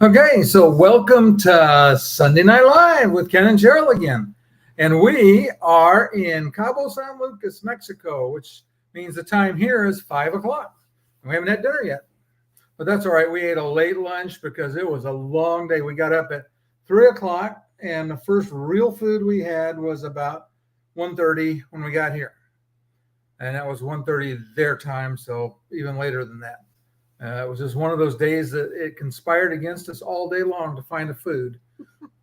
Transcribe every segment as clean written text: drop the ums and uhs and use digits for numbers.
Okay, so welcome to Sunday Night Live with Ken and Cheryl again. And we are in Cabo San Lucas, Mexico, which means the time here is 5 o'clock. We haven't had dinner yet, but that's all right. We ate a late lunch because it was a long day. We got up at 3 o'clock, and the first real food we had was about 1:30 when we got here. And that was 1:30 their time, so even later than that. It was just one of those days that it conspired against us all day long to find the food.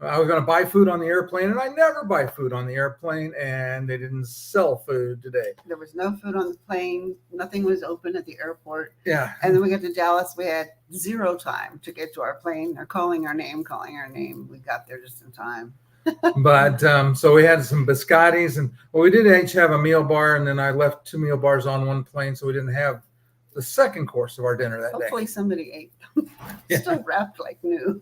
I was going to buy food on the airplane, and I never buy food on the airplane, and they didn't sell food today. There was no food on the plane. Nothing was open at the airport. Yeah. And then we got to Dallas. We had zero time to get to our plane. They're calling our name. We got there just in time. But so we had some biscottis, and we did each have a meal bar, and then I left 2 meal bars on one plane, so we didn't have the second course of our dinner that Hopefully day. somebody ate them. Yeah. Still wrapped like new.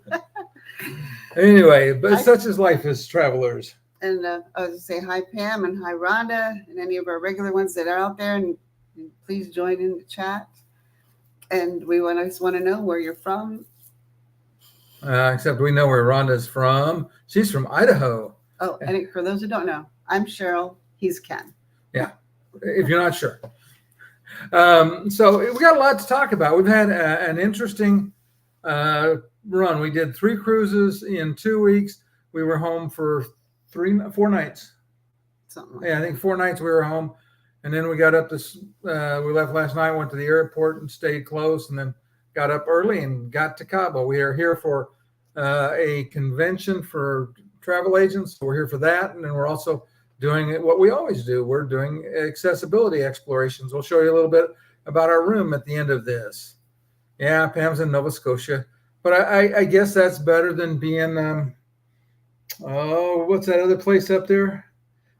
Anyway, but such is life as travelers. And I was going to say hi, Pam, and hi, Rhonda, and any of our regular ones that are out there. And please join in the chat. And we just want to know where you're from. Except we know where Rhonda's from. She's from Idaho. Oh, and for those who don't know, I'm Cheryl. He's Ken. Yeah, if you're not sure. So we got a lot to talk about. We've had an interesting run. We did 3 cruises in 2 weeks. We were home for 4 nights. Something like I think 4 nights we were home. And then we got up we left last night, went to the airport and stayed close, and then got up early and got to Cabo. We are here for a convention for travel agents. So we're here for that. And then we're also doing what we always do. We're doing accessibility explorations. We'll show you a little bit about our room at the end of this. Yeah, Pam's in Nova Scotia, but I guess that's better than being, what's that other place up there?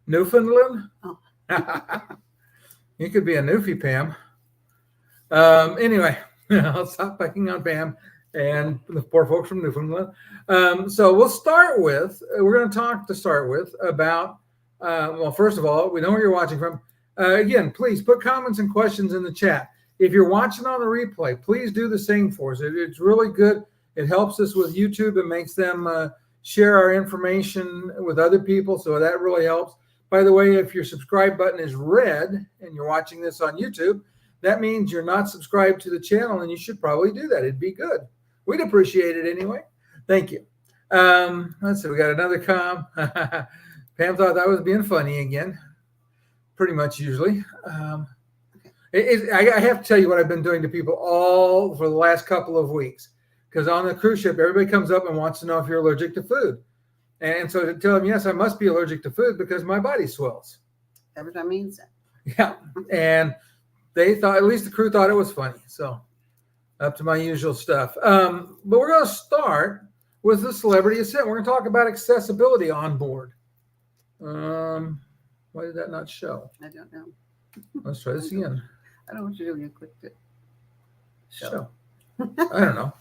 Newfoundland? Oh. You could be a Newfie, Pam. Anyway, I'll stop picking on Pam and the poor folks from Newfoundland. So we're going to start with about, well, first of all, we know where you're watching from. Again, please put comments and questions in the chat. If you're watching on the replay, please do the same for us. It's really good. It helps us with YouTube. It makes them share our information with other people, so that really helps. By the way, if your subscribe button is red and you're watching this on YouTube, that means you're not subscribed to the channel, and you should probably do that. It'd be good. We'd appreciate it anyway. Thank you. Let's see. We got another Pam thought that was being funny again. Pretty much usually. I have to tell you what I've been doing to people all for the last couple of weeks. Because on the cruise ship, everybody comes up and wants to know if you're allergic to food. And so to tell them, yes, I must be allergic to food because my body swells. Every time he eats it. Yeah. And they thought, at least the crew thought it was funny. So up to my usual stuff. But we're going to start with the Celebrity Ascent. We're going to talk about accessibility on board. Why did that not show? I don't know. Let's try this again. I don't know what you do when you clicked it. Show. I don't know.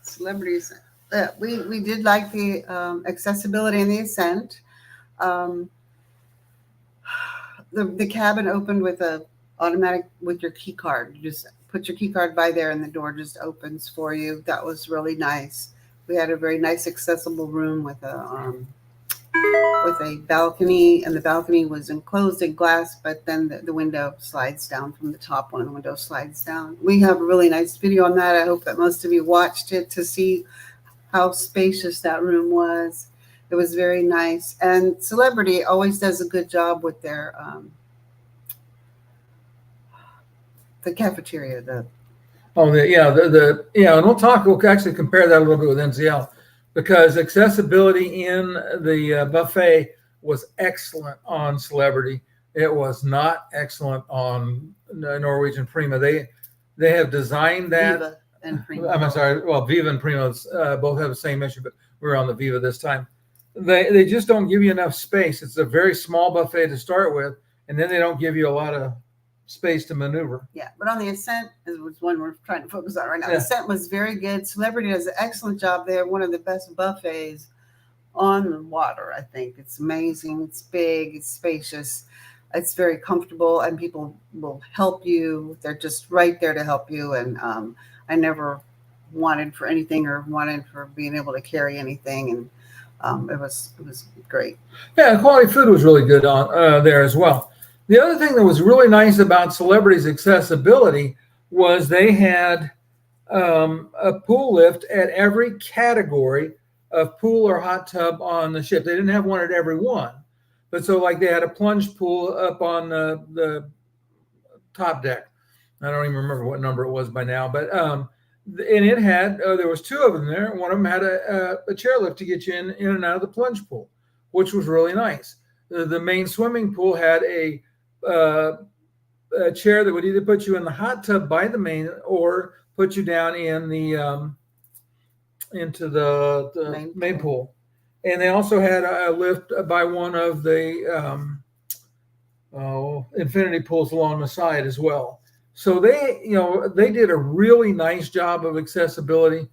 Celebrities. We did like the accessibility in the Ascent. The cabin opened with a automatic with your key card. You just put your key card by there, and the door just opens for you. That was really nice. We had a very nice, accessible room with a balcony, and the balcony was enclosed in glass, but then the window slides down from the top. One of the windows slides down. We have a really nice video on that. I hope that most of you watched it to see how spacious that room was. It was very nice. And Celebrity always does a good job with their the cafeteria. And we'll actually compare that a little bit with NCL. Because accessibility in the buffet was excellent on Celebrity. It was not excellent on Norwegian Prima. They have designed that. Viva and Prima. I'm sorry. Well, Viva and Prima both have the same issue, but we're on the Viva this time. They just don't give you enough space. It's a very small buffet to start with, and then they don't give you a lot of space to maneuver. Yeah, but on the Ascent is one we're trying to focus on right now. Yeah. The Ascent was very good. Celebrity does an excellent job there. One of the best buffets on the water, I think. It's amazing. It's big. It's spacious. It's very comfortable, and people will help you. They're just right there to help you. And I never wanted for anything or wanted for being able to carry anything, and it was great. Yeah, quality food was really good on there as well. The other thing that was really nice about Celebrity's accessibility was they had a pool lift at every category of pool or hot tub on the ship. They didn't have one at every one, but so like they had a plunge pool up on the top deck. I don't even remember what number it was by now, but and it had there was two of them there. One of them had a chairlift to get you in and out of the plunge pool, which was really nice. The main swimming pool had a chair that would either put you in the hot tub by the main or put you down in the into the main pool. And they also had a lift by one of the infinity pools along the side as well. So they did a really nice job of accessibility.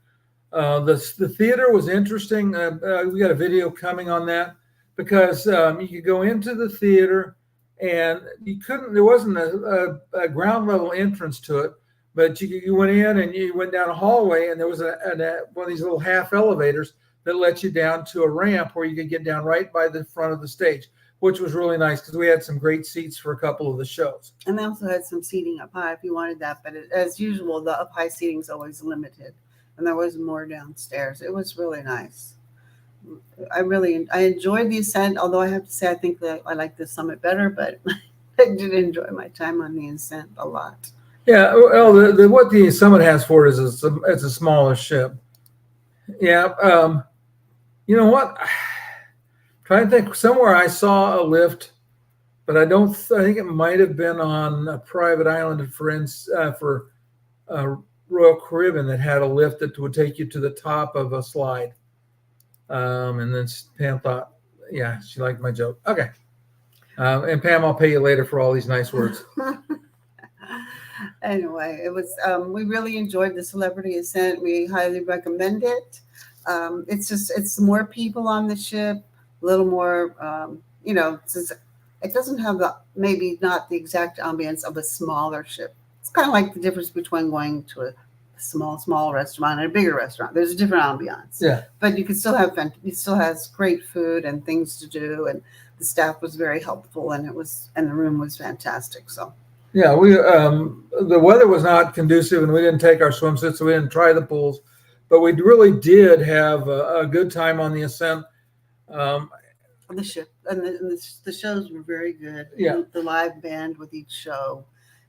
The theater was interesting. We got a video coming on that because you could go into the theater and there wasn't a ground level entrance to it, but you went in and you went down a hallway, and there was one of these little half elevators that let you down to a ramp where you could get down right by the front of the stage, which was really nice because we had some great seats for a couple of the shows. And they also had some seating up high if you wanted that, but as usual, the up high seating is always limited, and there was more downstairs. It was really nice. I enjoyed the Ascent, although I have to say I think that I like the Summit better, but I did enjoy my time on the Ascent a lot. Yeah, well, what the Summit has for it is it's a smaller ship. Yeah, you know what? Trying to think, somewhere I saw a lift, but I think it might have been on a private island for Royal Caribbean that had a lift that would take you to the top of a slide. And then Pam thought, yeah, she liked my joke. Okay. And Pam, I'll pay you later for all these nice words. Anyway, it was we really enjoyed the Celebrity Ascent. We highly recommend it. It's more people on the ship, a little more, it doesn't have maybe not the exact ambience of a smaller ship. It's kind of like the difference between going to a small restaurant and a bigger restaurant. There's a different ambiance. Yeah. But you can still it still has great food and things to do, and the staff was very helpful, and the room was fantastic. So yeah, the weather was not conducive, and we didn't take our swimsuits, so we didn't try the pools, but we really did have a good time on the Ascent. The ship and the shows were very good. Yeah. The live band with each show,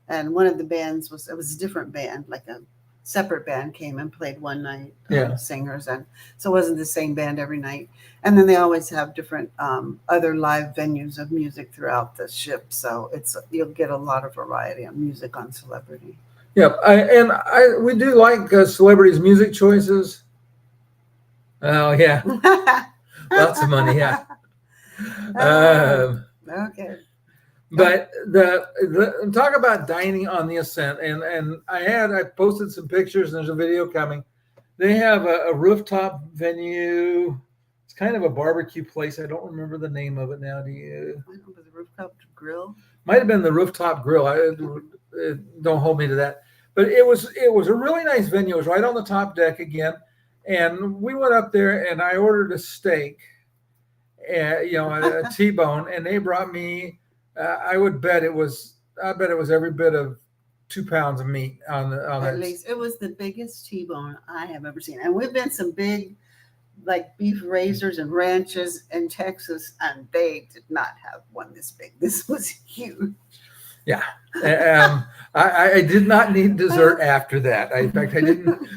and one of the bands was a different band, like a separate band came and played one night, singers, and so it wasn't the same band every night. And then they always have different other live venues of music throughout the ship, so you'll get a lot of variety of music on Celebrity. Yeah, we do like Celebrity's music choices. Oh yeah, lots of money. Yeah. Okay. But the talk about dining on the Ascent, and I posted some pictures, and there's a video coming. They have a rooftop venue. It's kind of a barbecue place. I don't remember the name of it now. Do you? I don't know, the rooftop grill. Might have been the rooftop grill. Don't hold me to that. But it was a really nice venue. It was right on the top deck again, and we went up there, and I ordered a steak, a T-bone, and they brought me. I bet it was every bit of 2 pounds of meat on that. At least it was the biggest T-bone I have ever seen. And we've been some big, like beef raisers and ranches in Texas, and they did not have one this big. This was huge. Yeah. I did not need dessert after that. In fact, I didn't.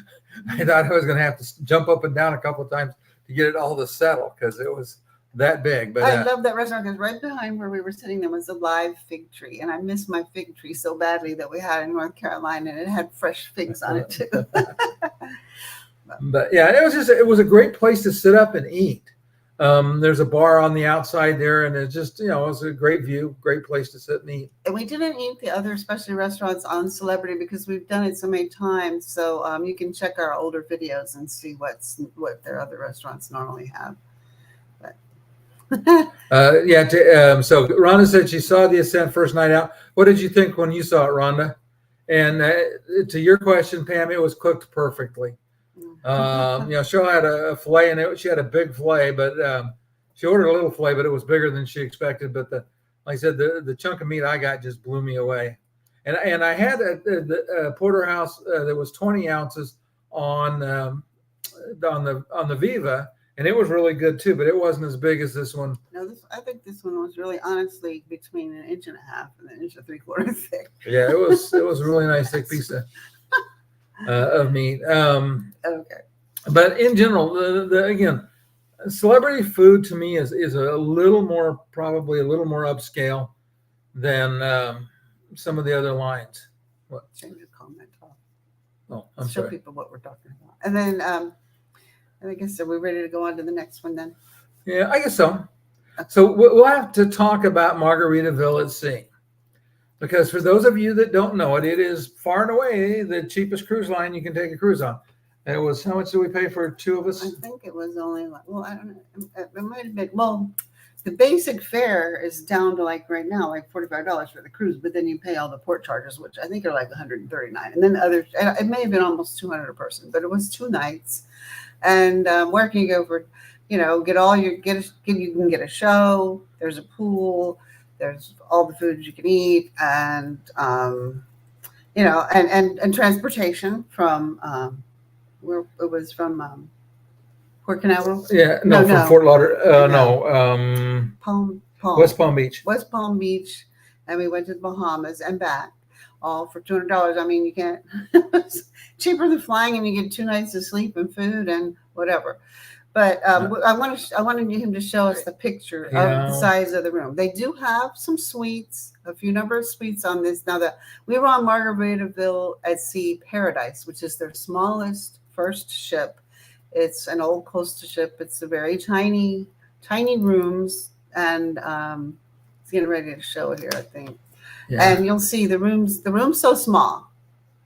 I thought I was going to have to jump up and down a couple of times to get it all to settle because it was that big. But I love that restaurant because right behind where we were sitting there was a live fig tree, and I missed my fig tree so badly that we had in North Carolina, and it had fresh figs on it too. But yeah, it was a great place to sit up and eat. There's a bar on the outside there, and it's just, it was a great view, great place to sit and eat. And we didn't eat the other specialty restaurants on Celebrity because we've done it so many times. So you can check our older videos and see what their other restaurants normally have. So Rhonda said she saw the Ascent first night out. What did you think when you saw it, Rhonda? And to your question, Pam, it was cooked perfectly. Cheryl had a fillet, and she had a big fillet, but she ordered a little fillet, but it was bigger than she expected. But like I said, the chunk of meat I got just blew me away. And I had a porterhouse that was 20 ounces on the Viva, and it was really good too, but it wasn't as big as this one. No, I think this one was really honestly between 1.5 inches and 1.75 inches thick. Yeah, it was a really nice thick piece of meat. Okay. But in general, again, celebrity food to me is probably a little more upscale than some of the other lines. What? Change your comment off. Oh, I'm Show sorry. people what we're talking about. And then I guess are we ready to go on to the next one then? Yeah, I guess so. So we'll have to talk about Margaritaville at sea. Because for those of you that don't know it, it is far and away the cheapest cruise line you can take a cruise on. And it was, how much did we pay for two of us? I think it was only I don't know. It might have been, the basic fare is down to like right now, like $45 for the cruise, but then you pay all the port charges, which I think are like $139. And then it may have been almost $200 a person, but it was 2 nights. And where can you go for, you can get a show, there's a pool, there's all the food you can eat, and and transportation from where it was from Port Canaveral. Yeah, no, from Fort Lauderdale. Palm West Palm Beach. West Palm Beach, and we went to the Bahamas and back, all for $200. I mean, you can't. It's cheaper than flying, and you get 2 nights of sleep and food and whatever. But I wanted him to show us the picture of the size of the room. They do have some suites, a few number of suites on this. Now that we were on Margaritaville at Sea Paradise, which is their smallest first ship. It's an old coastal ship. It's a very tiny rooms, and it's getting ready to show it here, I think. Yeah. And you'll see the room's so small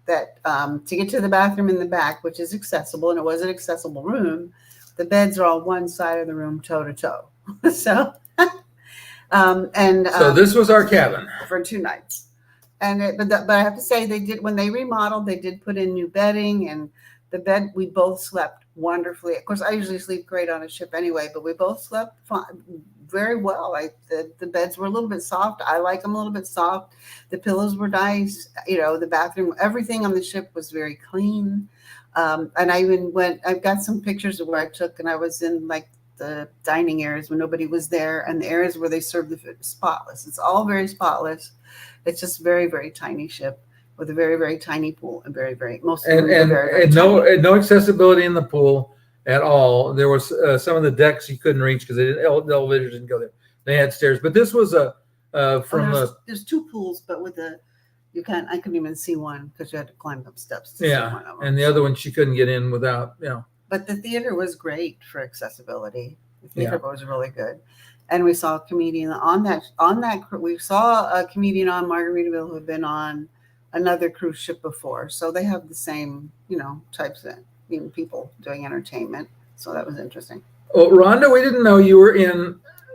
that to get to the bathroom in the back, which is accessible, and it was an accessible room, the beds are on one side of the room, toe to toe. So, so this was our cabin for 2 nights. And but I have to say, when they remodeled, they did put in new bedding, and the bed, we both slept wonderfully. Of course, I usually sleep great on a ship anyway, but we both slept very well. The beds were a little bit soft. I like them a little bit soft. The pillows were nice. The bathroom, everything on the ship was very clean. And I've got some pictures of where I took, and I was in like the dining areas when nobody was there, and the areas where they served the food, spotless. It's all very spotless. It's just very, very tiny ship with a very, very tiny pool, and very, very no accessibility in the pool at all. There was some of the decks you couldn't reach because the elevators didn't go there. They had stairs, but this was there's 2 pools, but with I couldn't even see one because you had to climb up steps to see one of them. And the other one she couldn't get in without, But the theater was great for accessibility. The theater was really good. And we saw a comedian we saw a comedian on Margaritaville who had been on another cruise ship before. So they have the same, types of people doing entertainment. So that was interesting. Well, Rhonda, we didn't know you were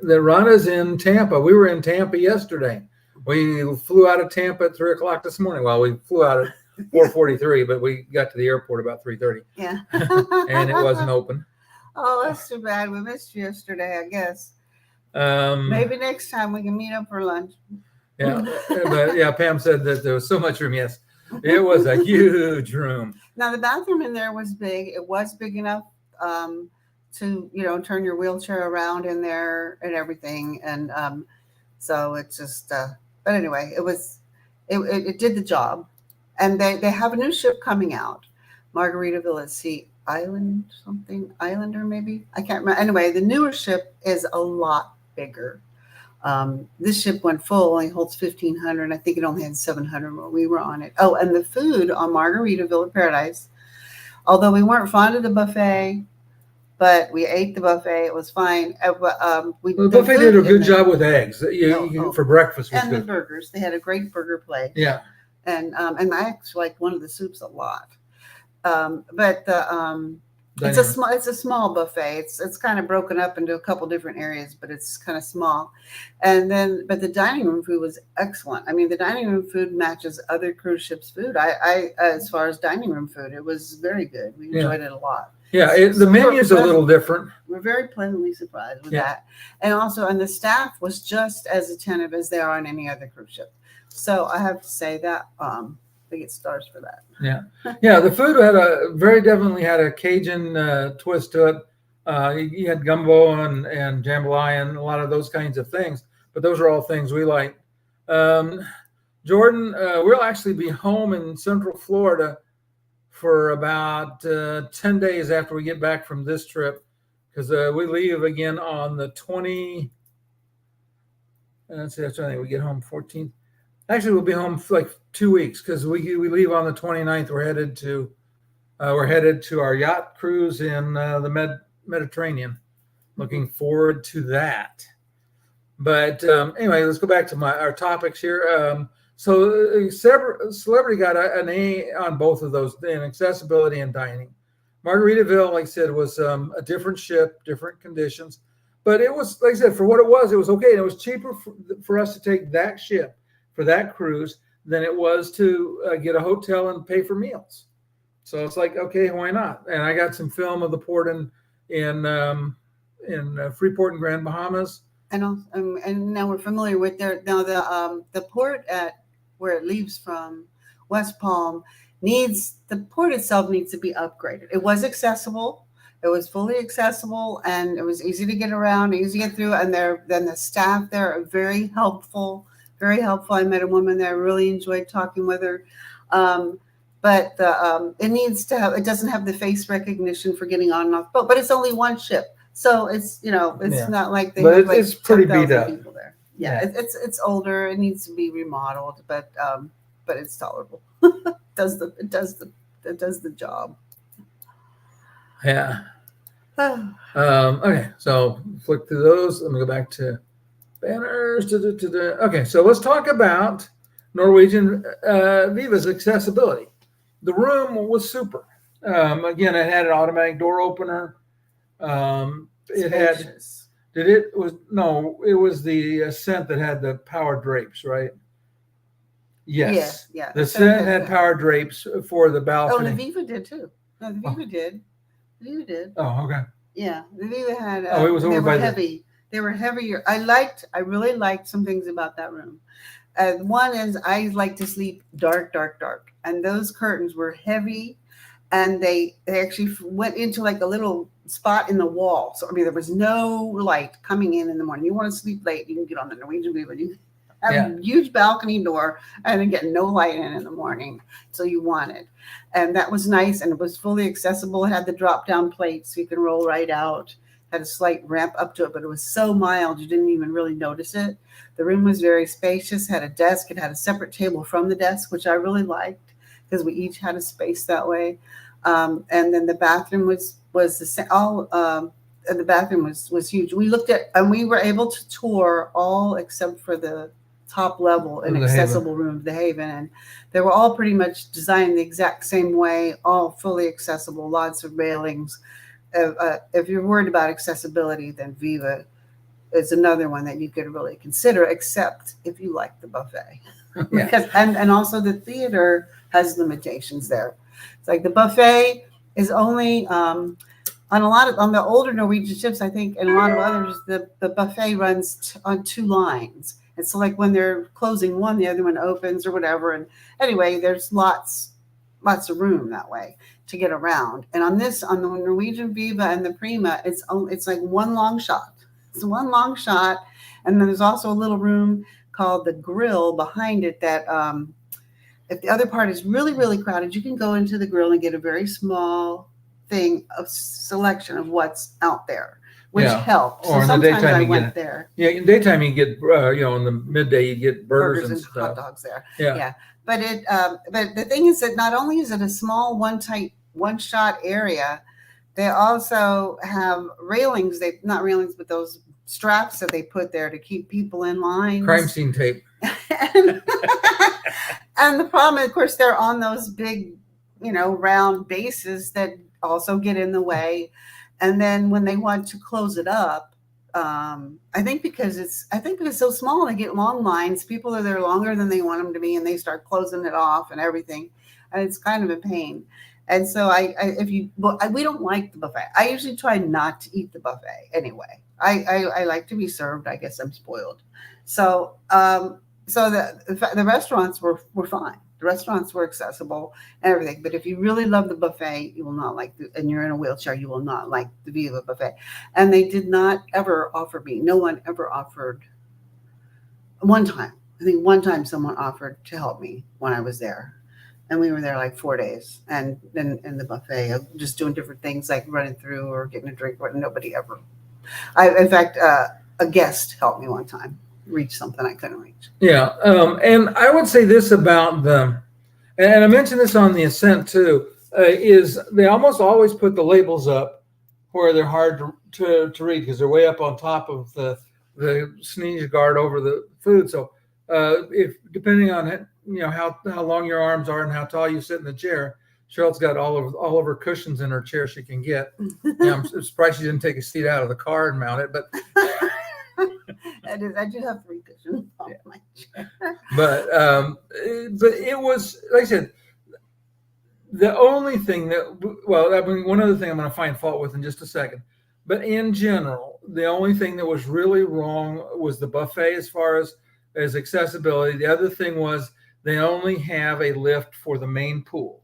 Rhonda's in Tampa. We were in Tampa yesterday. We flew out of Tampa at 3:00 this morning. Well, we flew out at 4:43, but we got to the airport about 3:30. Yeah. And it wasn't open. Oh, that's too bad. We missed you yesterday, I guess. Maybe next time we can meet up for lunch. Yeah. But Pam said that there was so much room. Yes. It was a huge room. Now the bathroom in there was big. It was big enough to, turn your wheelchair around in there and everything. And so it's just but anyway, it did the job. And they have a new ship coming out, Margaritaville at Sea Islander maybe. I can't remember. Anyway, the newer ship is a lot bigger. This ship went full, only holds 1,500. I think it only had 700 when we were on it. Oh, and the food on Margaritaville at Paradise, although we weren't fond of the buffet, but we ate the buffet. It was fine. The buffet did a good job with eggs for breakfast. And the burgers. They had a great burger plate. Yeah. And I actually liked one of the soups a lot. But It's a small buffet. It's kind of broken up into a couple different areas, but it's kind of small. But the dining room food was excellent. I mean, the dining room food matches other cruise ships' food. As far as dining room food, it was very good. We enjoyed it a lot. Yeah, the menu's a little different. We're very pleasantly surprised with that. And the staff was just as attentive as they are on any other cruise ship. So I have to say that they get stars for that. Yeah. The food definitely had a Cajun twist to it. You had gumbo and jambalaya and a lot of those kinds of things, but those are all things we like. Jordan, we'll actually be home in Central Florida for about 10 days after we get back from this trip, because we leave again on the 20. Let's see, that's I think we get home 14th. Actually, we'll be home for like 2 weeks, because we leave on the 29th. We're headed to our yacht cruise in the Mediterranean. Looking forward to that. But anyway, let's go back to our topics here. So Celebrity got an A on both of those, in accessibility and dining. Margaritaville, like I said, was a different ship, different conditions. But it was, like I said, for what it was okay. And it was cheaper for us to take that ship for that cruise than it was to get a hotel and pay for meals. So it's like, okay, why not? And I got some film of the port in Freeport and Grand Bahamas. And now we're familiar with the port at where it leaves from West Palm the port itself needs to be upgraded. It was accessible. It was fully accessible, and it was easy to get around, easy to get through. And then the staff there are very helpful. Very helpful. I met a woman there. I really enjoyed talking with her. But it doesn't have the face recognition for getting on and off boat, but it's only one ship. So it's not like they have it's pretty beat up. People there. It's older. It needs to be remodeled, but it's tolerable. It does the job. Yeah. Okay, so flick through those. Let me go back to banners. Okay, so let's talk about Norwegian Viva's accessibility. The room was super. Again, it had an automatic door opener. It was the Ascent that had the power drapes, right? Yes. Yeah. The Ascent had power drapes for the balcony. Oh, the Viva did too. No, the Viva did. The Viva did. Oh, okay. Yeah, the Viva had. It was over by heavy. They were heavier. I really liked some things about that room. One is I like to sleep dark, and those curtains were heavy, and they actually went into like a little spot in the wall. So I mean, there was no light coming in the morning. You want to sleep late, you can get on the Norwegian Viva. You have a huge balcony door, and then get no light in the morning. So you want it, and that was nice, and it was fully accessible. It had the drop down plate, so you could roll right out. Had a slight ramp up to it, but it was so mild you didn't even really notice it. The room was very spacious, had a desk. It had a separate table from the desk, which I really liked because we each had a space that way. And then the bathroom was the same. The bathroom was huge. We looked at, and we were able to tour all except for the top level and accessible rooms, the Haven, and they were all pretty much designed the exact same way, all fully accessible, lots of railings. If you're worried about accessibility, then Viva is another one that you could really consider, except if you like the buffet. Because and also the theater has limitations there. It's like the buffet is only on the older Norwegian ships, I think, and a lot of others, the buffet runs on two lines. And so like when they're closing one, the other one opens or whatever. And anyway, there's lots of room that way to get around. And on the Norwegian Viva and the Prima, it's like one long shot. It's one long shot. And then there's also a little room called the grill behind it that if the other part is really, really crowded, you can go into the grill and get a very small selection of what's out there, which helps. Or so in the daytime I went there. Yeah, in the daytime you get, in the midday you get burgers and stuff. Hot dogs there. Yeah. But the thing is that not only is it a small one-shot area, they also have railings. Not railings, but those straps that they put there to keep people in line. Crime scene tape. And the problem, of course, they're on those big, round bases that also get in the way. And then when they want to close it up, I think because it's so small, they get long lines. People are there longer than they want them to be, and they start closing it off and everything, and it's kind of a pain. And so we don't like the buffet. I usually try not to eat the buffet anyway. I like to be served. I guess I'm spoiled. So the restaurants were fine. The restaurants were accessible and everything. But if you really love the buffet, you will not like and you're in a wheelchair, you will not like the Viva buffet. And they did not ever offer me. No one ever offered. One time, I think one time someone offered to help me when I was there. And we were there like 4 days, and then in the buffet, just doing different things like running through or getting a drink. But nobody ever. In fact, a guest helped me one time reach something I couldn't reach. Yeah, and I would say this about them, and I mentioned this on the Ascent too, is they almost always put the labels up where they're hard to read because they're way up on top of the sneeze guard over the food. So if depending on how long your arms are and how tall you sit in the chair, Cheryl's got all of her cushions in her chair she can get. I'm surprised she didn't take a seat out of the car and mount it, but. I do have 3 cushions on my chair. But it was, like I said, the only thing one other thing I'm going to find fault with in just a second, but in general, the only thing that was really wrong was the buffet as far as accessibility. The other thing was they only have a lift for the main pool.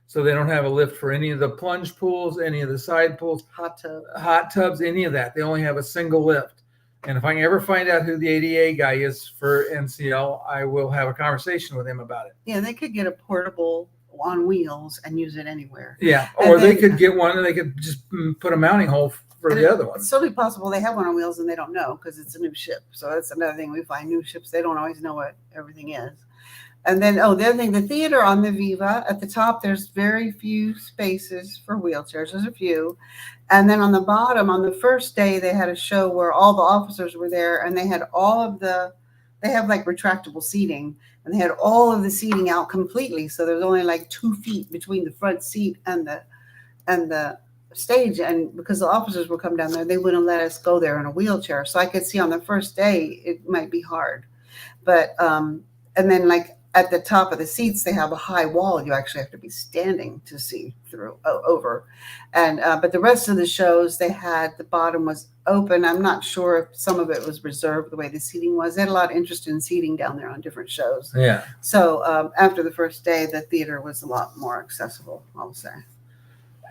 So they don't have a lift for any of the plunge pools, any of the side pools, hot tubs, any of that. They only have a single lift. And if I can ever find out who the ADA guy is for NCL, I will have a conversation with him about it. Yeah, they could get a portable on wheels and use it anywhere. Yeah, or they could get one and they could just put a mounting hole for the other one. It's totally possible they have one on wheels and they don't know because it's a new ship. So that's another thing we find. New ships, they don't always know what everything is. And then, the other thing, the theater on the Viva, at the top, there's very few spaces for wheelchairs. There's a few. And then on the bottom, on the first day, they had a show where all the officers were there, and they had they have like retractable seating, and they had all of the seating out completely. So there's only like 2 feet between the front seat and the stage. And because the officers would come down there, they wouldn't let us go there in a wheelchair. So I could see on the first day, it might be hard. But, and then like, at the top of the seats, they have a high wall. You actually have to be standing to see through over. And but the rest of the shows, the bottom was open. I'm not sure if some of it was reserved the way the seating was. They had a lot of interest in seating down there on different shows. Yeah. So after the first day, the theater was a lot more accessible, I'll say.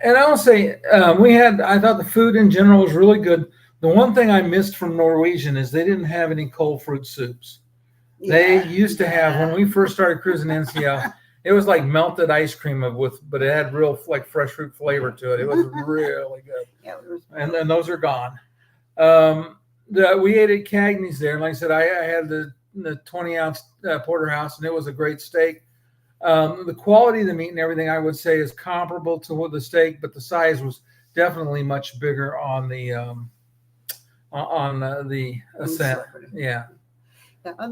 And I will say, I thought the food in general was really good. The one thing I missed from Norwegian is they didn't have any cold fruit soups. They used to have, when we first started cruising NCL, it was like melted ice cream but it had real like fresh fruit flavor to it. It was really good. Yeah, it was. And then those are gone. We ate at Cagney's there, and like I said, I had the 20-ounce porterhouse, and it was a great steak. The quality of the meat and everything, I would say, is comparable to the steak, but the size was definitely much bigger on the Ascent. Yeah.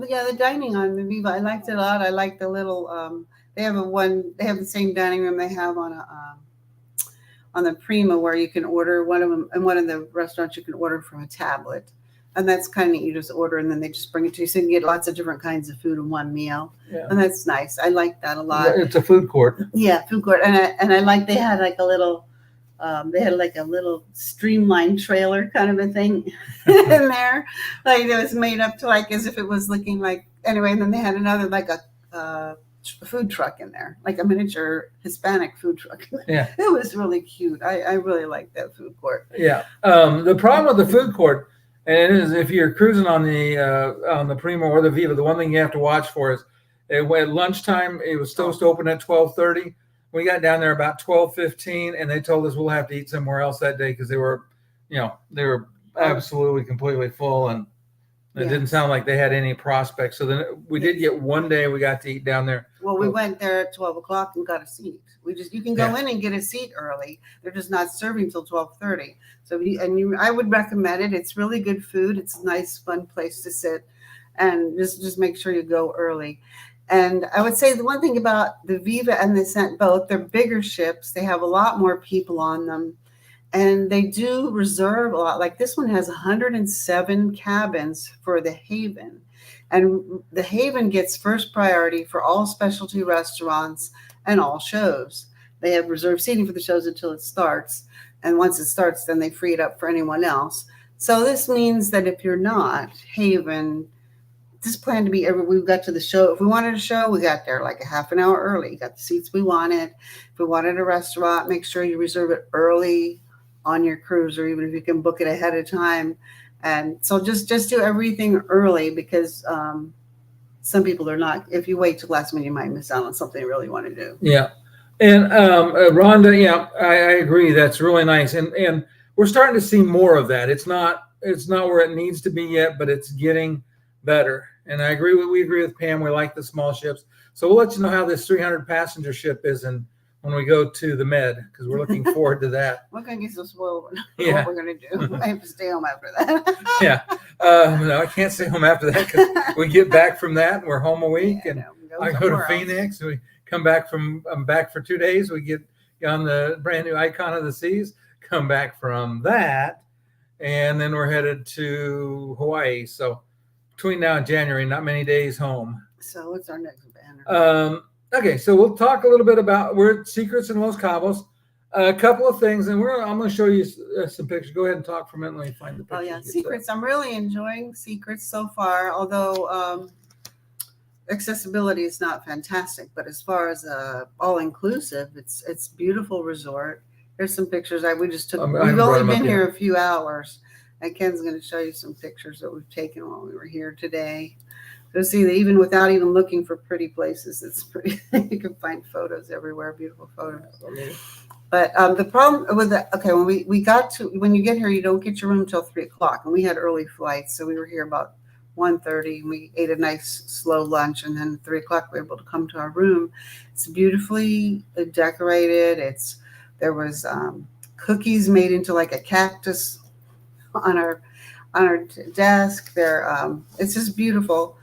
Yeah, the dining on the Viva, I liked it a lot. I liked the little. They have the same dining room they have on the Prima, where you can order one of them. And one of the restaurants you can order from a tablet, and that's kind of neat. You just order, and then they just bring it to you, so you can get lots of different kinds of food in one meal. Yeah. And that's nice. I like that a lot. It's a food court. Yeah, food court, and I like they had like a little. They had like a little streamlined trailer kind of a thing in there. Like it was made up to like as if it was looking like, anyway, and then they had another like a food truck in there, like a miniature Hispanic food truck. Yeah. It was really cute. I really liked that food court. Yeah. The problem with the food court, and it is if you're cruising on the Prima or the Viva, the one thing you have to watch for is at lunchtime, it was supposed to open at 12:30. We got down there about 12:15, and they told us we'll have to eat somewhere else that day because they were absolutely completely full, and it didn't sound like they had any prospects. So then we did get one day we got to eat down there. Well, we went there at 12 o'clock and got a seat. You can go in and get a seat early. They're just not serving till 12:30. So I would recommend it. It's really good food. It's a nice, fun place to sit, and just make sure you go early. And I would say the one thing about the Viva and the Ascent both, they're bigger ships. They have a lot more people on them. And they do reserve a lot. Like this one has 107 cabins for the Haven. And the Haven gets first priority for all specialty restaurants and all shows. They have reserved seating for the shows until it starts. And once it starts, then they free it up for anyone else. So this means that if you're not Haven, this planned to be we got to the show. If we wanted a show, we got there like a half an hour early. Got the seats we wanted. If we wanted a restaurant, make sure you reserve it early on your cruise, or even if you can book it ahead of time. And so just do everything early, because some people are not. If you wait till last minute, you might miss out on something you really want to do. Yeah. And Rhonda, yeah, I agree. That's really nice. And we're starting to see more of that. It's not where it needs to be yet, but it's getting better. And we agree with Pam. We like the small ships. So we'll let you know how this 300 passenger ship is when we go to the Med, because we're looking forward to that. We're going to get so spoiled. Yeah. What we're going to do. I have to stay home after that. Yeah. No, I can't stay home after that, because we get back from that and we're home a week. Yeah, and no, I go to Phoenix. And we come back I'm back for 2 days. We get on the brand new Icon of the Seas, come back from that, and then we're headed to Hawaii. So between now and January, not many days home. So what's our next banner? Okay, so we'll talk a little bit about, we're at Secrets in Los Cabos. A couple of things, and I'm going to show you some pictures. Go ahead and talk for a minute. Let me find the pictures. Oh yeah, Secrets. I'm really enjoying Secrets so far, although accessibility is not fantastic. But as far as all inclusive, it's beautiful resort. Here's some pictures we just took. We've only been here a few hours, and Ken's going to show you some pictures that we've taken while we were here today. You'll see that even without even looking for pretty places, it's pretty. You can find photos everywhere, beautiful photos. But the problem with when you get here, you don't get your room until 3:00, and we had early flights, so we were here about 1:30, and we ate a nice slow lunch, and then 3:00 we were able to come to our room. It's beautifully decorated. There was cookies made into like a cactus on our desk. It's just beautiful.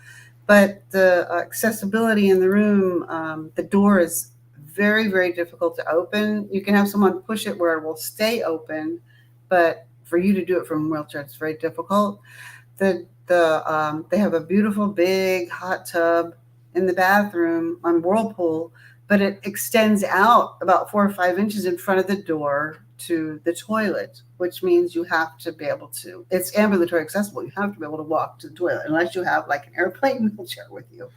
But the accessibility in the room, the door is very, very difficult to open. You can have someone push it where it will stay open, but for you to do it from a wheelchair, it's very difficult. They have a beautiful big hot tub in the bathroom on Whirlpool, but it extends out about 4 or 5 inches in front of the door to the toilet, which means you have to be able to, it's ambulatory accessible. You have to be able to walk to the toilet unless you have like an airplane wheelchair with you.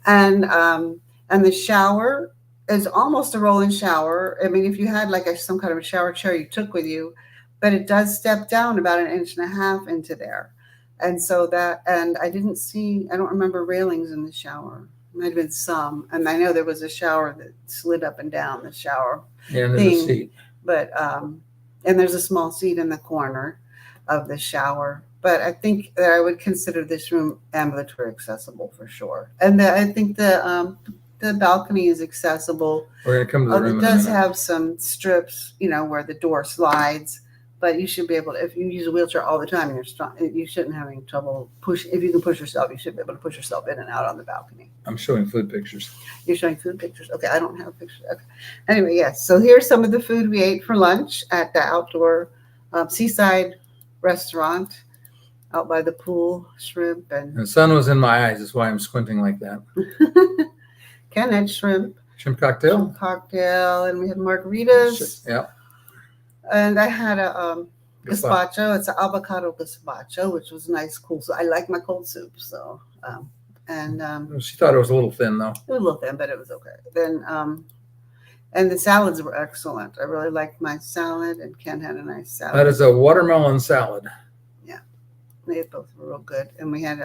And the shower is almost a roll-in shower. I mean, if you had like some kind of a shower chair you took with you, but it does step down about 1.5 inches into there. And so and I don't remember railings in the shower. Might have been some. And I know there was a shower that slid up and down the shower. Yeah, and there's a seat. But and there's a small seat in the corner of the shower. But I think that I would consider this room ambulatory accessible for sure. And I think the balcony is accessible. We're gonna come to the room. It does have some strips, where the door slides. But you should be able to, if you use a wheelchair all the time, you shouldn't have any trouble if you can push yourself, you should be able to push yourself in and out on the balcony. I'm showing food pictures. You're showing food pictures? Okay, I don't have pictures. Okay. Anyway, yes. So here's some of the food we ate for lunch at the outdoor seaside restaurant out by the pool, shrimp. And the sun was in my eyes. That's why I'm squinting like that. Ken had shrimp. Shrimp cocktail. Shrimp cocktail, and we had margaritas. Yeah. And I had a gazpacho. It's an avocado gazpacho, which was nice, cool. So I like my cold soup. So, she thought it was a little thin, though. It was a little thin, but it was okay. Then, and the salads were excellent. I really liked my salad, and Ken had a nice salad. That is a watermelon salad. Yeah, they both were real good. And we had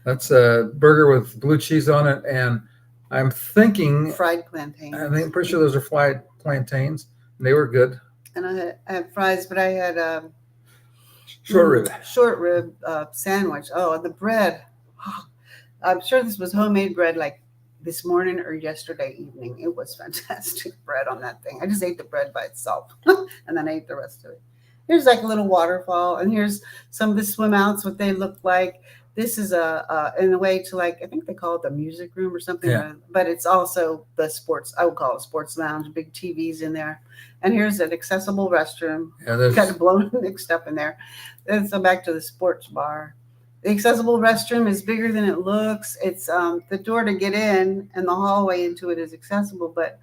that's a burger with blue cheese on it, and I'm thinking fried plantains. I'm pretty sure those are fried plantains. They were good. And I had fries, but I had short rib sandwich. Oh, and the bread. Oh, I'm sure this was homemade bread like this morning or yesterday evening. It was fantastic bread on that thing. I just ate the bread by itself and then I ate the rest of it. Here's like a little waterfall, and here's some of the swim outs, what they look like. this is in a way to like, I think they call it the music room or something, Yeah. but it's also the sports, I would call it sports lounge, big TVs in there. And here's an accessible restroom. Yeah, there's Kind of blown mixed up in there. Then so back to the sports bar. The accessible restroom is bigger than it looks. It's the door to get in and the hallway into it is accessible, but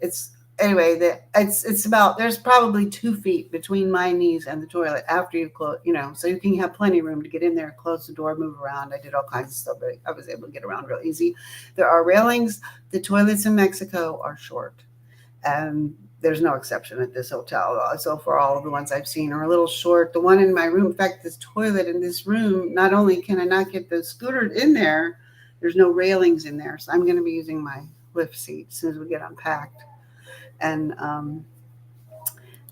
it's anyway, it's about, there's probably 2 feet between my knees and the toilet after you close, so you can have plenty of room to get in there, close the door, move around. I did all kinds of stuff, but I was able to get around real easy. There are railings. The toilets in Mexico are short, and there's no exception at this hotel. So for all of the ones I've seen are a little short. The one in my room, in fact, this toilet in this room, not only can I not get the scooter in there, there's no railings in there. So I'm going to be using my lift seat as soon as we get unpacked. And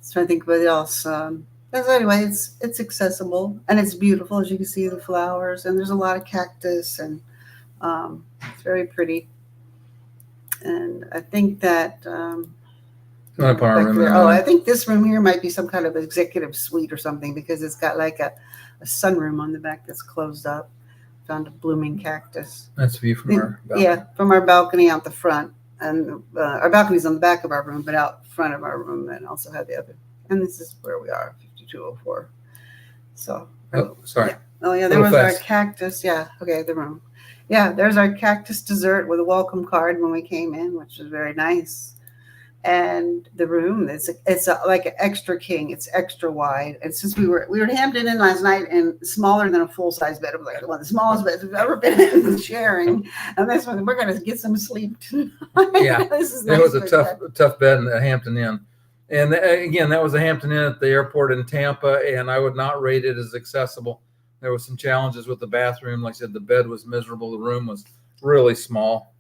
so I think what else. So anyway, it's accessible and it's beautiful, as you can see the flowers, and there's a lot of cactus, and it's very pretty. And I think that I think this room here might be some kind of executive suite or something, because it's got like a sunroom on the back that's closed up. Found a blooming cactus. That's a view from our balcony. Yeah, from our balcony out the front. And our balcony's on the back of our room, but out front of our room, and also have the other. And this is where we are, 5204. So. Sorry. Yeah. Oh yeah, there was our cactus. Yeah. Okay, the room. Yeah, there's our cactus dessert with a welcome card when we came in, which was very nice. And the room, it's like an extra king. It's extra wide. And since we were in Hampton Inn last night, and smaller than a full size bed, it was like one of the smallest beds we've ever been in sharing. And this one, we're gonna get some sleep tonight. Yeah, this is it was a tough bed in the Hampton Inn. And again, that was a Hampton Inn at the airport in Tampa, and I would not rate it as accessible. There was some challenges with the bathroom. Like I said, the bed was miserable. The room was really small.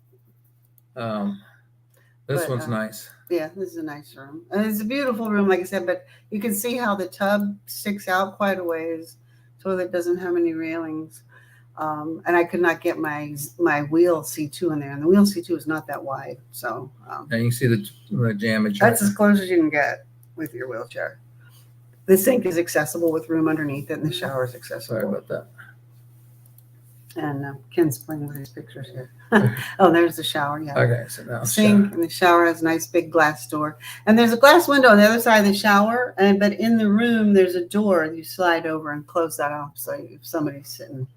This one's nice. Yeah, this is a nice room. And it's a beautiful room, like I said, but you can see how the tub sticks out quite a ways. Toilet doesn't have any railings. And I could not get my wheel C2 in there. And the wheel C2 is not that wide. So and you can see the jammage. That's as close as you can get with your wheelchair. The sink is accessible with room underneath it, and the shower is accessible. Sorry about that. And Ken's playing with his pictures here. Oh, there's the shower. Yeah. Okay, so now sink, and the shower has a nice big glass door, and there's a glass window on the other side of the shower. But in the room, there's a door you slide over and close that off. So if somebody's sitting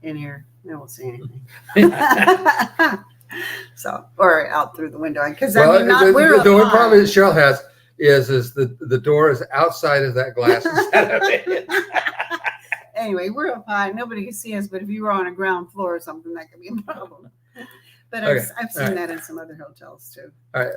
in here, they won't see anything. So, or out through the window, because the door probably that Cheryl has is the door is outside of that glass instead of it. Anyway, we're up high. Nobody can see us, but if you were on a ground floor or something, that could be a problem. But okay. I've seen that in some other hotels too. All right,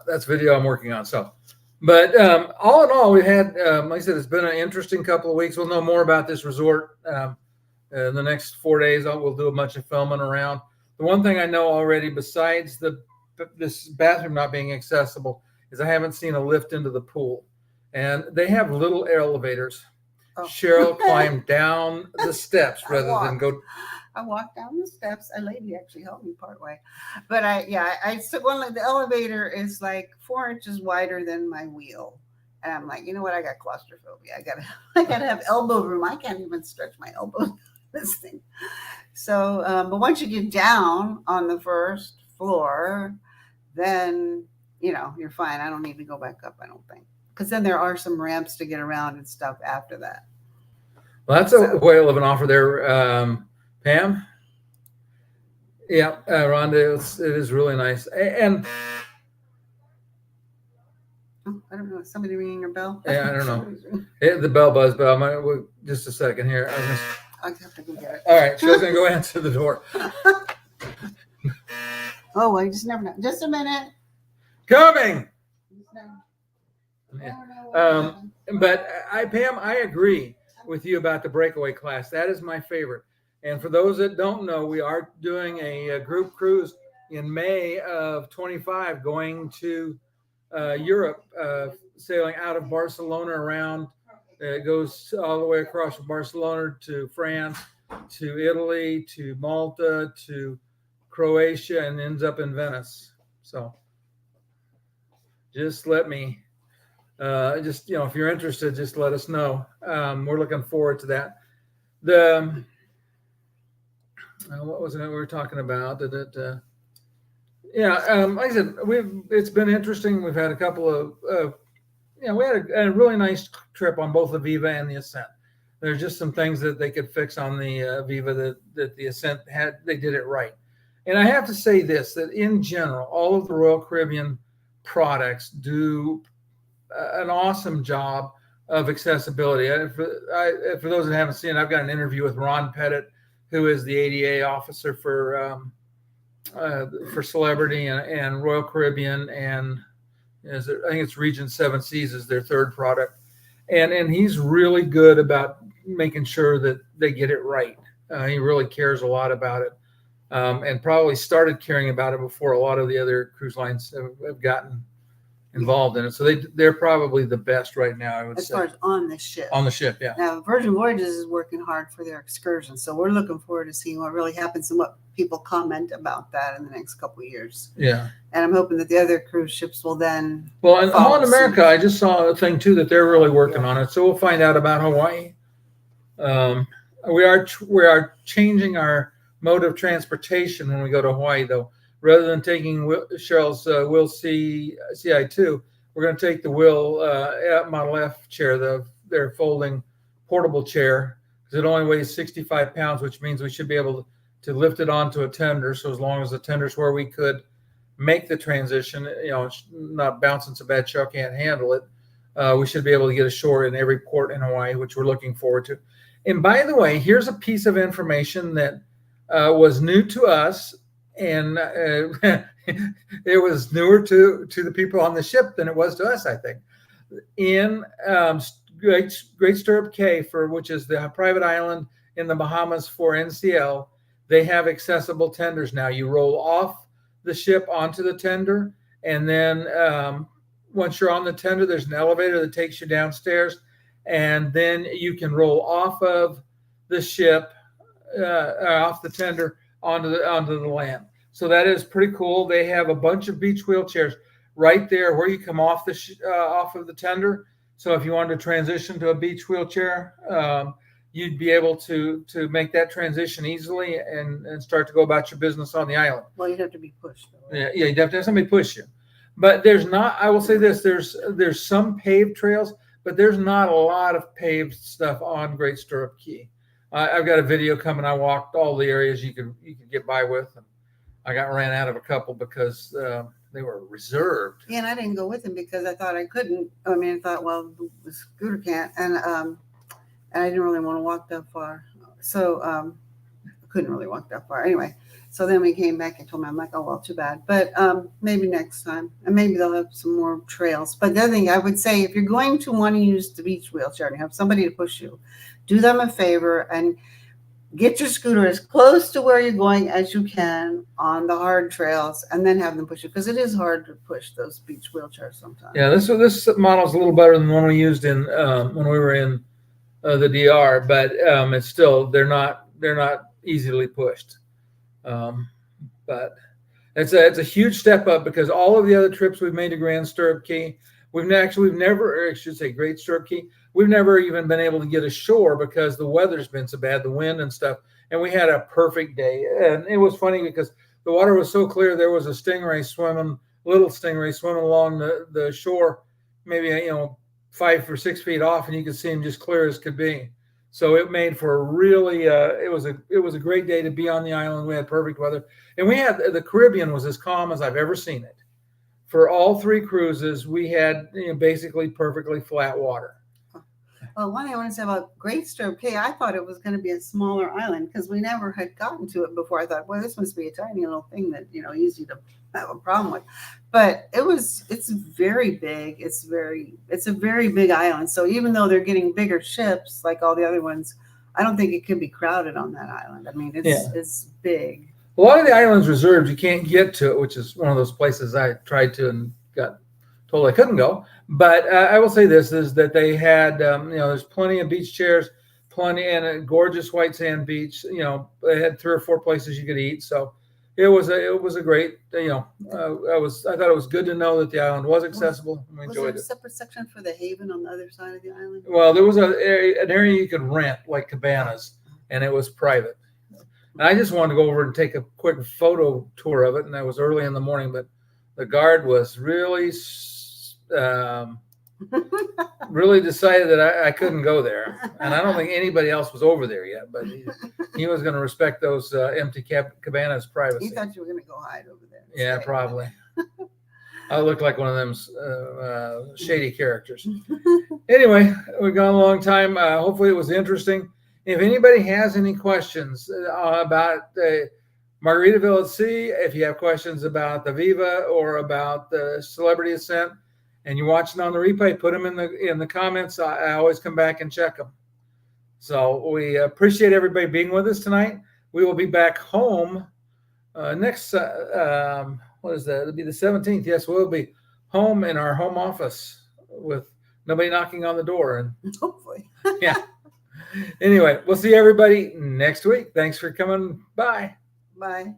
that's video I'm working on. So, but all in all, we had, like I said, it's been an interesting couple of weeks. We'll know more about this resort in the next 4 days. We'll do a bunch of filming around. The one thing I know already, besides this bathroom not being accessible, is I haven't seen a lift into the pool, and they have little elevators. Oh. Cheryl climbed down the steps rather than go. I walked down the steps. A lady actually helped me part way, but I took one. The elevator is like 4 inches wider than my wheel, and I'm like, you know what? I got claustrophobia. I gotta have elbow room. I can't even stretch my elbows. This thing. So, but once you get down on the first floor, then you're fine. I don't need to go back up. I don't think. Because then there are some ramps to get around and stuff after that. Well, that's a whale of an offer there, Pam. Yeah, Rhonda, it is really nice. And I don't know. Is somebody ringing your bell? Yeah, I don't know. The bell buzzed, but just a second here. I'll have to go get it. All right, she's going to go answer the door. Oh, I just never know. Just a minute. Coming. Yeah. But Pam, I agree with you about the breakaway class. That is my favorite. And for those that don't know, we are doing a group cruise in May of 25, going to Europe, sailing out of Barcelona around. It goes all the way across from Barcelona to France, to Italy, to Malta, to Croatia, and ends up in Venice. So just let me. If you're interested, just let us know. We're looking forward to that. The what was it we were talking about? Like I said, it's been interesting. We've had a couple of we had a really nice trip on both the Viva and the Ascent. There's just some things that they could fix on the Viva that the Ascent had. They did it right. And I have to say this, that in general, all of the Royal Caribbean products do an awesome job of accessibility. For those that haven't seen it, I've got an interview with Ron Pettit, who is the ADA officer for Celebrity and Royal Caribbean, and I think it's Regent Seven Seas is their third product. And he's really good about making sure that they get it right. He really cares a lot about it. And probably started caring about it before a lot of the other cruise lines have gotten involved in it. So they're probably the best right now, I would say. As far as on the ship. On the ship, yeah. Now, Virgin Voyages is working hard for their excursion. So we're looking forward to seeing what really happens and what people comment about that in the next couple of years. Yeah. And I'm hoping that the other cruise ships will then. Well, and on America, I just saw a thing too that they're really working on it. So we'll find out about Hawaii. We are changing our mode of transportation when we go to Hawaii, though. Rather than taking Cheryl's Will CI2, we're going to take the Will Model F chair, their folding portable chair, because it only weighs 65 pounds, which means we should be able to lift it onto a tender. So as long as the tender's where we could make the transition, not bouncing so bad Cheryl can't handle it, we should be able to get ashore in every port in Hawaii, which we're looking forward to. And by the way, here's a piece of information that was new to us, and it was newer to the people on the ship than it was to us, I think. In Great Stirrup Cay, which is the private island in the Bahamas for NCL, they have accessible tenders now. You roll off the ship onto the tender, and then once you're on the tender, there's an elevator that takes you downstairs, and then you can roll off of the ship, off the tender onto the land. So that is pretty cool. They have a bunch of beach wheelchairs right there where you come off off of the tender. So if you wanted to transition to a beach wheelchair, you'd be able to make that transition easily and start to go about your business on the island. Well, you'd have to be pushed. Though, right? Yeah, you'd have to have somebody push you. But there's not. I will say this: there's some paved trails, but there's not a lot of paved stuff on Great Stirrup Cay. I've got a video coming. I walked all the areas you could get by with, and I ran out of a couple because they were reserved. Yeah, and I didn't go with him because I thought I couldn't. I mean, I thought, well, the scooter can't, and I didn't really want to walk that far, so I couldn't really walk that far anyway. So then we came back and told me, I'm like, oh well, too bad. But maybe next time, and maybe they'll have some more trails. But the other thing I would say, if you're going to want to use the beach wheelchair and you have somebody to push you, do them a favor and get your scooter as close to where you're going as you can on the hard trails, and then have them push you, because it is hard to push those beach wheelchairs sometimes. Yeah, this model is a little better than the one we used in when we were in the DR, but it's still they're not easily pushed. But it's a huge step up, because all of the other trips we've made to Grand Stirrup Cay, we've never, or I should say Great Stirrup Cay, we've never even been able to get ashore because the weather's been so bad, the wind and stuff. And we had a perfect day. And it was funny because the water was so clear. There was a little stingray swimming along the shore, maybe 5 or 6 feet off, and you could see him just clear as could be. So it made for a really, it was a great day to be on the island. We had perfect weather, and the Caribbean was as calm as I've ever seen it. For all 3 cruises, we had basically perfectly flat water. Well, one thing I want to say about Great Stirrup Cay, I thought it was going to be a smaller island because we never had gotten to it before. I thought, well, this must be a tiny little thing that, easy to have a problem with. But it's very big. It's a very big island. So even though they're getting bigger ships like all the other ones, I don't think it could be crowded on that island. I mean, it's big. A lot of the island's reserved. You can't get to it, which is one of those places I tried to and got told I couldn't go. But I will say this, is that they had, there's plenty of beach chairs, and a gorgeous white sand beach. They had 3 or 4 places you could eat. So it was a great, I thought it was good to know that the island was accessible. We enjoyed it. Was there a separate section for the haven on the other side of the island? Well, there was an area you could rent, like cabanas. and it was private. And I just wanted to go over and take a quick photo tour of it, and that was early in the morning, but the guard was really really decided that I couldn't go there. And I don't think anybody else was over there yet, but he was going to respect those empty cabanas' privacy. He thought you were going to go hide over there. Yeah, probably. I look like one of them shady characters. Anyway, we've gone a long time. Hopefully it was interesting. If anybody has any questions about Margaritaville at Sea, if you have questions about the Viva or about the Celebrity Ascent, and you're watching on the replay, put them in the comments. I always come back and check them. So we appreciate everybody being with us tonight. We will be back home next. What is that? It'll be the 17th. Yes, we'll be home in our home office with nobody knocking on the door. And hopefully, yeah. Anyway, we'll see everybody next week. Thanks for coming by. Bye.